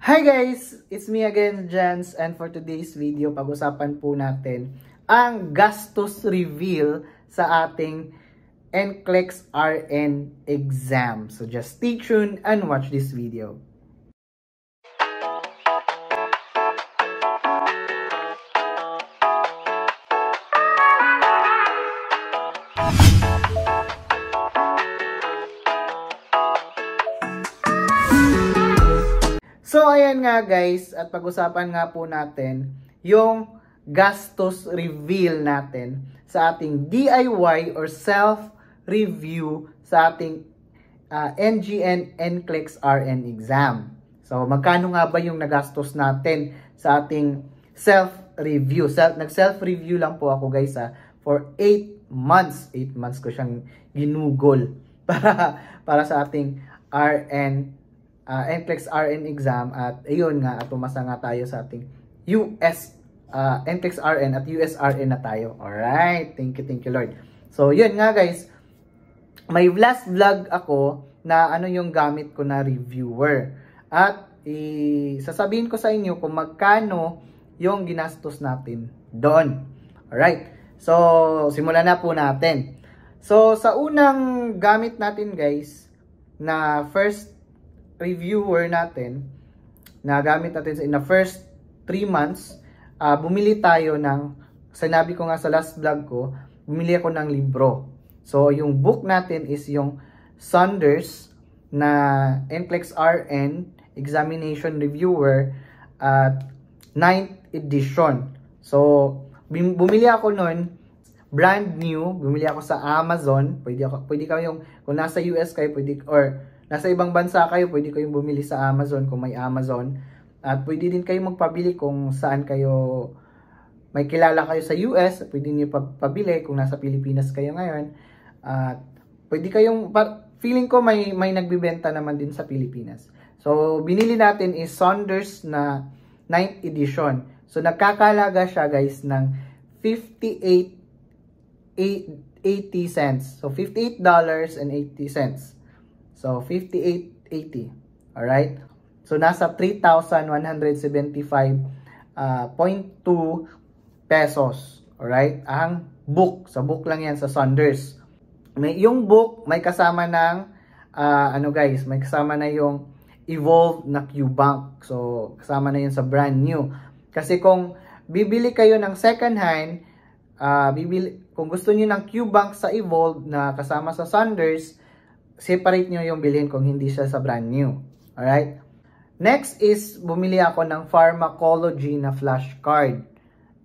Hi guys! It's me again, Jens, and for today's video, pag-usapan po natin ang gastos reveal sa ating NCLEX RN exam. So just stay tuned and watch this video. So ayan nga guys, at pag-usapan nga po natin yung gastos reveal natin sa ating DIY or self-review sa ating NGN NCLEX RN exam. So magkano nga ba yung nagastos natin sa ating self-review? Nag-self-review lang po ako guys for 8 months. 8 months ko siyang ginugol para sa ating NCLEX RN exam, at ayun nga, at pumasa nga tayo sa ating NCLEX RN at USRN na tayo. Alright, thank you Lord. So yun nga guys, may last vlog ako na ano yung gamit ko na reviewer, at sasabihin ko sa inyo kung magkano yung ginastos natin doon. Alright, so simulan na po natin. So sa unang gamit natin guys, na first reviewer natin, na gamit natin in the first 3 months, bumili tayo ng, sinabi ko nga sa last vlog ko, bumili ako ng libro. So yung book natin is yung Saunders na NCLEX RN Examination Reviewer at 9th edition. So bumili ako nun, brand new, bumili ako sa Amazon. Pwede kayo, kung nasa US kayo, pwede, or nasa ibang bansa kayo, pwede kayong bumili sa Amazon kung may Amazon. At pwede din kayo magpabili kung saan kayo, may kilala kayo sa US, pwede niyo pabili kung nasa Pilipinas kayo ngayon. At pwede kayong, feeling ko may nagbibenta naman din sa Pilipinas. So binili natin is Saunders na 9th edition. So nagkakalaga siya guys ng 58.80 cents. So $58.80. So, 58.80. Alright? So, nasa 3,175.2 pesos. Alright? Ang book. Sa book lang yan sa Saunders. Yung book, may kasama ng, guys, may kasama na yung Evolve na QBank. So, kasama na yun sa brand new. Kasi kung bibili kayo ng second hand, kung gusto niyo ng QBank sa Evolve na kasama sa Saunders, separate nyo yung bilhin kung hindi siya sa brand new. Alright? Next is, bumili ako ng pharmacology na flashcard.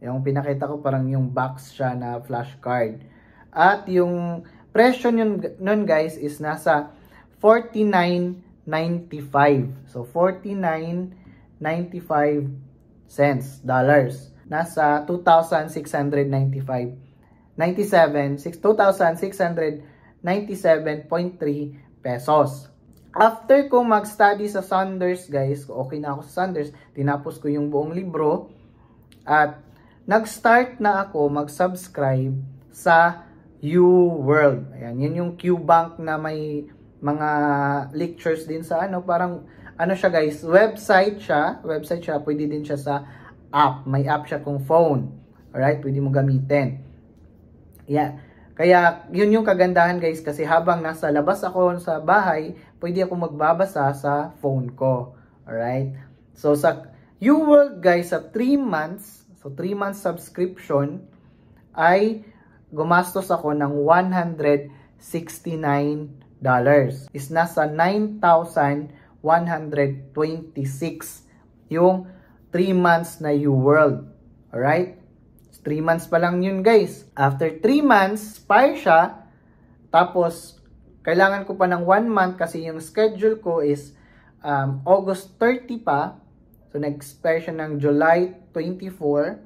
Yung pinakita ko, parang yung box siya na flashcard. At yung presyo nun guys is nasa $49.95. So, $49.95 dollars. Nasa 2,697.3 pesos. After ko mag-study sa Saunders guys, okay na ako sa Saunders, tinapos ko yung buong libro, at nag-start na ako mag-subscribe sa UWorld. Ayan, yun yung QBank na may mga lectures din sa parang siya guys, website siya, pwede din siya sa app, may app siya kung phone. Alright, pwede mo gamitin. Yeah. Kaya, yun yung kagandahan guys, kasi habang nasa labas ako sa bahay, pwede ako magbabasa sa phone ko. Alright? So, sa UWorld guys, sa 3 months, so 3 months subscription, ay gumastos ako ng $169. Is nasa 9,126 yung 3 months na UWorld. Alright? 3 months pa lang yun guys. After 3 months, expire siya. Tapos, kailangan ko pa ng 1 month kasi yung schedule ko is August 30 pa. So, nag-expire siya ng July 24.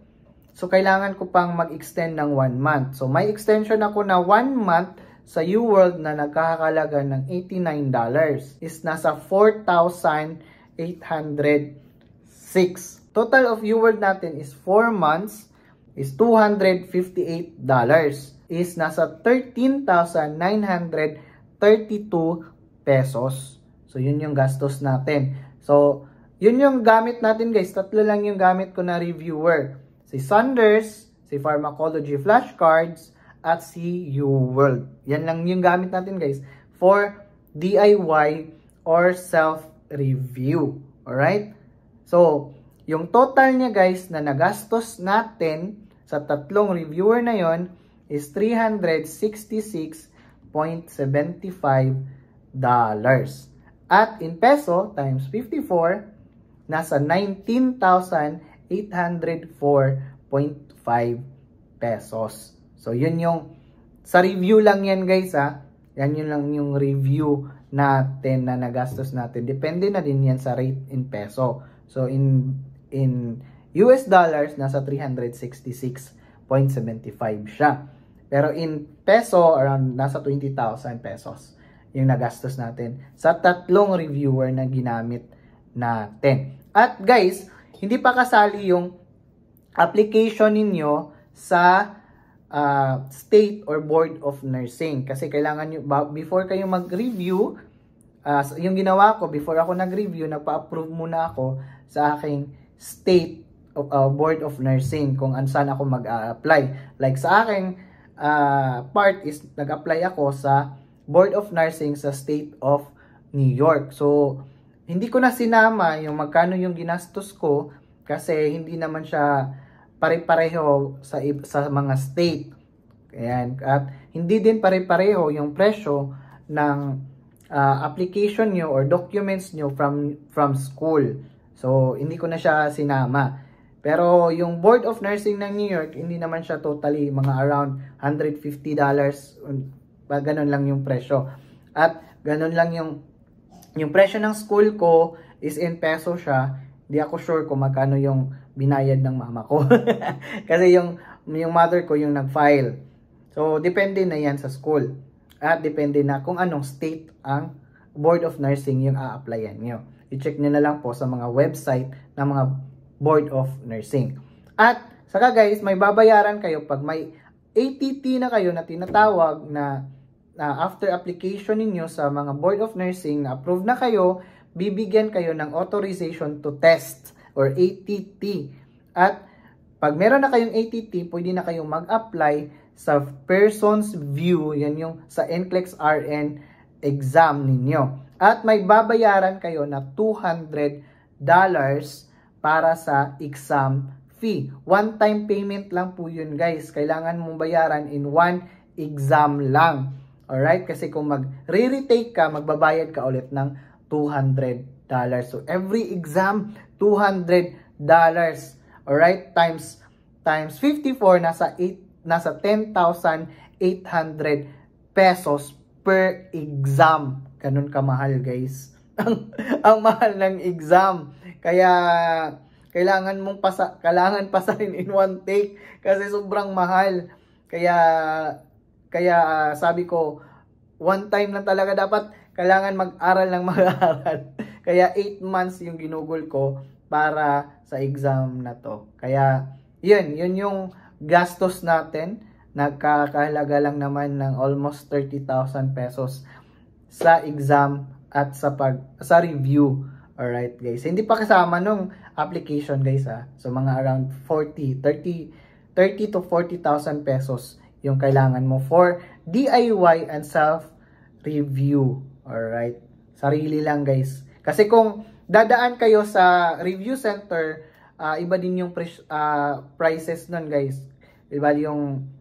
So, kailangan ko pang mag-extend ng 1 month. So, may extension ako na 1 month sa UWorld na nagkakalaga ng $89. Is nasa 4,806. Total of UWorld natin is 4 months. Is $258, is nasa 13,932 pesos. So, yun yung gastos natin. So, yun yung gamit natin guys. Tatlo lang yung gamit ko na reviewer. Si Saunders, si Pharmacology Flashcards, at si UWorld. Yan lang yung gamit natin guys for DIY or self-review. Alright? So, yung total niya guys na nagastos natin sa tatlong reviewer na yon is $366.75. At in peso times 54, nasa 19,804.5 pesos. So, yun yung, sa review lang yan guys ha. Yan yun lang yung review natin na nagastos natin. Depende na din yan sa rate in peso. So, in US dollars, nasa 366.75 siya. Pero in peso, around nasa 20,000 pesos yung nagastos natin sa tatlong reviewer na ginamit natin. At guys, hindi pa kasali yung application ninyo sa state or board of nursing. Kasi kailangan nyo, before kayo mag-review, yung ginawa ko, before ako nag-review, nagpa-approve muna ako sa aking state board of nursing kung saan ako mag-apply. Like sa aking part is nag-apply ako sa Board of Nursing sa State of New York. So, hindi ko na sinama yung magkano yung ginastos ko kasi hindi naman siya pare-pareho sa mga state. Ayan. At hindi din pare-pareho yung presyo ng application nyo or documents nyo from school. So, hindi ko na siya sinama. Pero yung Board of Nursing ng New York, hindi naman siya totally mga around $150. Ganun lang yung presyo. At ganun lang yung presyo ng school ko is in peso siya. Hindi ako sure kung magkano yung binayad ng mama ko. Kasi yung mother ko yung nag-file. So, depende na yan sa school. At depende na kung anong state ang Board of Nursing yung a-applyan nyo. I-check nyo na lang po sa mga website ng mga Board of Nursing. At saka guys, may babayaran kayo pag may ATT na kayo na tinatawag na after application ninyo sa mga Board of Nursing na approved na kayo, bibigyan kayo ng authorization to test or ATT. At pag meron na kayong ATT, pwede na kayong mag-apply sa Person's View, yan yung sa NCLEX RN exam ninyo. At may babayaran kayo na $200 para sa exam fee. One-time payment lang po yun guys. Kailangan mong bayaran in one exam lang. Alright? Kasi kung mag-retake ka, magbabayad ka ulit ng $200. So, every exam, $200. Alright? Times 54, nasa 10,800 pesos per exam. Ganun kamahal guys. ang mahal ng exam. Kaya kailangan pasahin in one take kasi sobrang mahal. Kaya sabi ko, one time lang talaga dapat kailangan mag-aral ng mag-aral. Kaya 8 months yung ginugol ko para sa exam na to. Kaya yun yung gastos natin. Nagkakahalaga lang naman ng almost 30,000 pesos sa exam at sa review. Alright guys, hindi pa kasama nung application guys ha. So mga around 30 to 40,000 pesos yung kailangan mo for DIY and self-review. Alright, sarili lang guys. Kasi kung dadaan kayo sa review center, iba din yung prices nun guys. Iba yung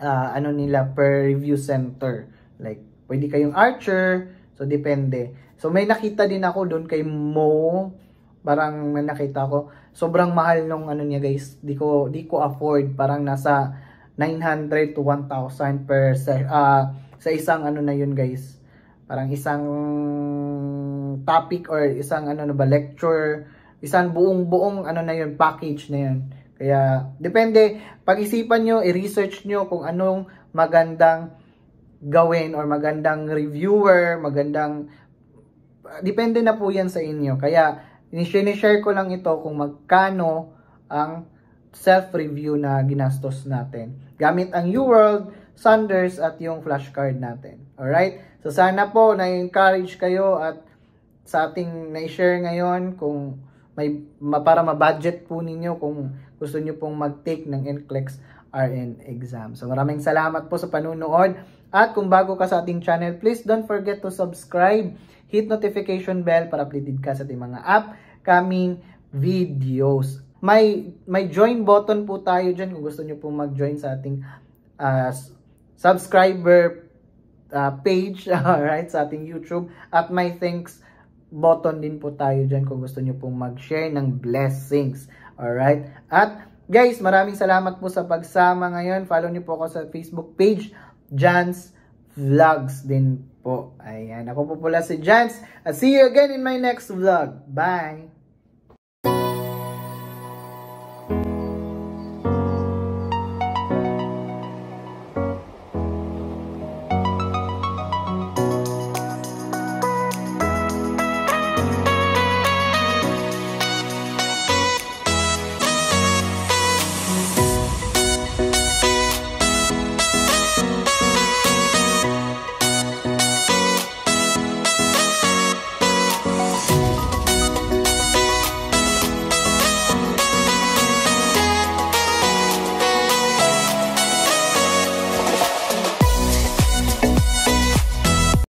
ano nila per review center. Like, pwede kayong Archer, so depende. So, may nakita din ako doon kay Mo. Parang may nakita ko. Sobrang mahal nung ano niya guys. Di ko afford. Parang nasa 900 to 1,000 per sa isang ano na yun guys. Parang isang topic or isang ano na ba, lecture. Isang buong ano na yun, package na yun. Kaya, depende. Pag-isipan nyo, i-research nyo kung anong magandang gawin or magandang reviewer, depende na po yan sa inyo. Kaya, share ko lang ito kung magkano ang self-review na ginastos natin. Gamit ang UWorld, Saunders, at yung flashcard natin. Alright? So, sana po na-encourage kayo at sa ating na-share ngayon, kung para ma-budget po ninyo kung gusto nyo pong mag-take ng NCLEX RN exam. So maraming salamat po sa panunood. At kung bago ka sa ating channel, please don't forget to subscribe, hit notification bell para updated ka sa ating mga upcoming videos. May join button po tayo dyan kung gusto nyo pong mag-join sa ating subscriber page, alright, sa ating YouTube. At may thanks button din po tayo dyan kung gusto nyo pong mag-share ng blessings. Alright? At guys, maraming salamat po sa pagsama ngayon. Follow nyo po ako sa Facebook page, Jans Vlogs din po. Ayan, ako po pala si Jans. At see you again in my next vlog. Bye!